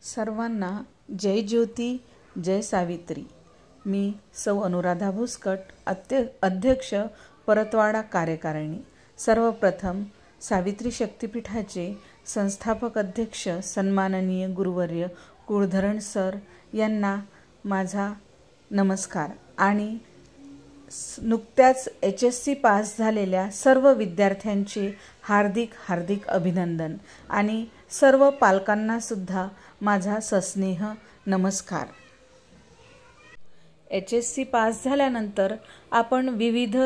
सर्वांना जय ज्योती जय सावित्री। मी सौ अनुराधा भुस्कट, अध्यक्ष परतवाडा कार्यकारिणी। सर्वप्रथम सावित्री शक्तिपीठाचे संस्थापक अध्यक्ष सन्माननीय गुरुवर्य कुळधरण सर यांना माझा नमस्कार आणि नुकत्याच HSC पास झालेल्या सर्व विद्यार्थ्यांचे हार्दिक अभिनंदन आणि सर्व पालकांना सुद्धा माझा सस्नेह नमस्कार। HSC पास झाल्यानंतर आपण विविध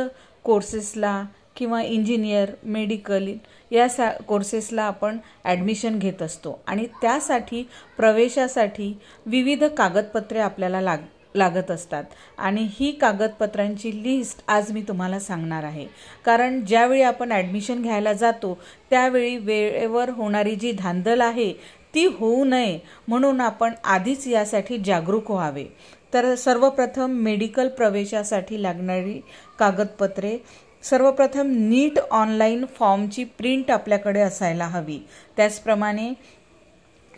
कोर्सेसला किंवा इंजिनियर, मेडिकल या कोर्सेसला आपण ॲडमिशन घेत असतो आणि त्यासाठी प्रवेशासाठी विविध कागदपत्रे आपल्याला लागत असतात आणि ही कागदपत्रांची लिस्ट आज मी तुम्हाला सांगणार आहे। कारण ज्यावेळी आपण ॲडमिशन घ्यायला जातो त्यावेळी वेळेवर होणारी जी धांदल आहे ती होऊ नये म्हणून आपण आधीच यासाठी जागरूक व्हावे। तर सर्वप्रथम मेडिकल प्रवेशासाठी लागणारी कागदपत्रे, सर्वप्रथम नीट ऑनलाईन फॉर्मची प्रिंट आपल्याकडे असायला हवी। त्याचप्रमाणे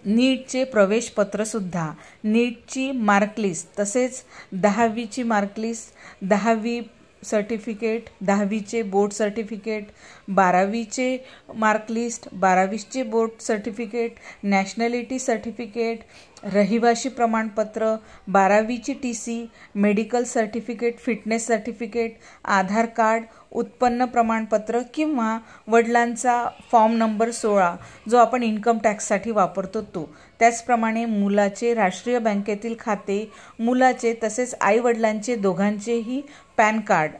नीटचे प्रवेशपत्रसुद्धा, नीटची मार्कलिस्ट, तसेच 10वीची मार्कलिस्ट, 10वी सर्टिफिकेट, 10वीचे बोर्ड सर्टिफिकेट, 12वीचे मार्कलिस्ट, 12वीचे बोर्ड सर्टिफिकेट, नॅशनॅलिटी सर्टिफिकेट, रहिवासी प्रमाणपत्र, 12वीची TC, medical certificate, fitness certificate, Aadhaar card, उत्पन्न प्रमाणपत्र किंवा वडिलांचा फॉर्म नंबर 16 जो आपण इन्कम टॅक्ससाठी वापरतो तो, त्याचप्रमाणे मुलाचे राष्ट्रीय बँकेतील खाते, मुलाचे तसेच आईवडिलांचे दोघांचेही पॅन कार्ड,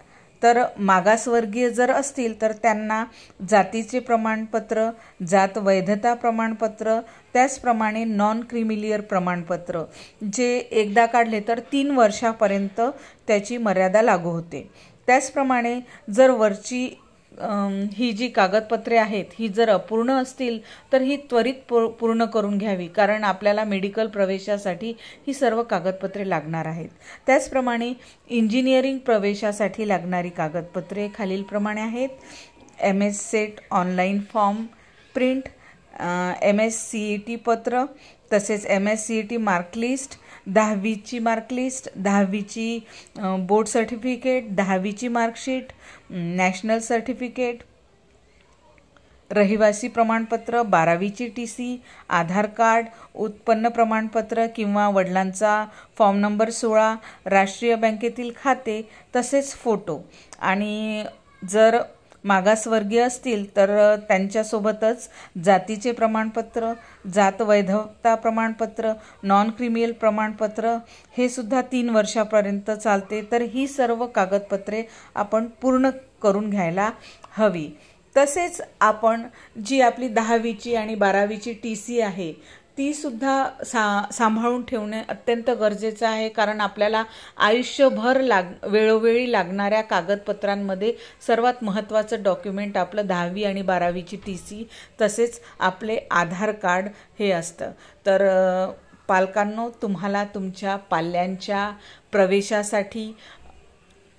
तर मागासवर्गीय जर असतील तर त्यांना जातीचे प्रमाणपत्र, जात वैधता प्रमाणपत्र, त्याचप्रमाणे नॉन क्रिमिलियर प्रमाणपत्र जे एकदा काढले तर 3 वर्षापर्यंत त्याची मर्यादा लागू होते। त्याचप्रमाणे जर वरची ही जी कागदपत्रे आहेत ही जर अपूर्ण असतील तर ही त्वरित पूर्ण करून घ्यावी, कारण आपल्याला मेडिकल प्रवेशासाठी ही सर्व कागदपत्रे लागणार आहेत। त्याचप्रमाणे इंजिनिअरिंग प्रवेशासाठी लागणारी कागदपत्रे खालीलप्रमाणे आहेत: MS CET online form print, MS CET पत्र, तसेच MS CET मार्कलिस्ट, 10वीची मार्कलिस्ट, 10वीची बोर्ड सर्टिफिकेट, 10वीची मार्कशीट, नॅशनल सर्टिफिकेट, रहिवासी प्रमाणपत्र, 12वीची TC, आधार कार्ड, उत्पन्न प्रमाणपत्र किंवा वडिलांचा फॉर्म नंबर 16, राष्ट्रीय बँकेतील खाते, तसेच फोटो। आणि जर मागासवर्गीय असतील तर त्यांच्यासोबतच जातीचे प्रमाणपत्र, जात वैधता प्रमाणपत्र, नॉन क्रिमिनल प्रमाणपत्र हे सुद्धा 3 वर्षापर्यंत चालते। तर ही सर्व कागदपत्रे आपण पूर्ण करून घ्यायला हवी। तसेच आपण जी आपली 10वीची आणि 12वीची TC आहे ती सुद्धा सांभाळून ठेवणे अत्यंत गरजेचं आहे, कारण आपल्याला आयुष्यभर वेळोवेळी लागणाऱ्या कागदपत्रांमध्ये सर्वात महत्त्वाचं डॉक्युमेंट आपलं 10वी आणि 12वीची TC तसेच आपले आधार कार्ड हे असतं। तर पालकांनो, तुम्हाला तुमच्या पाल्यांच्या प्रवेशासाठी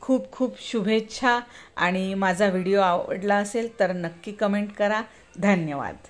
खूप शुभेच्छा आणि माझा व्हिडिओ आवडला असेल तर नक्की कमेंट करा। धन्यवाद।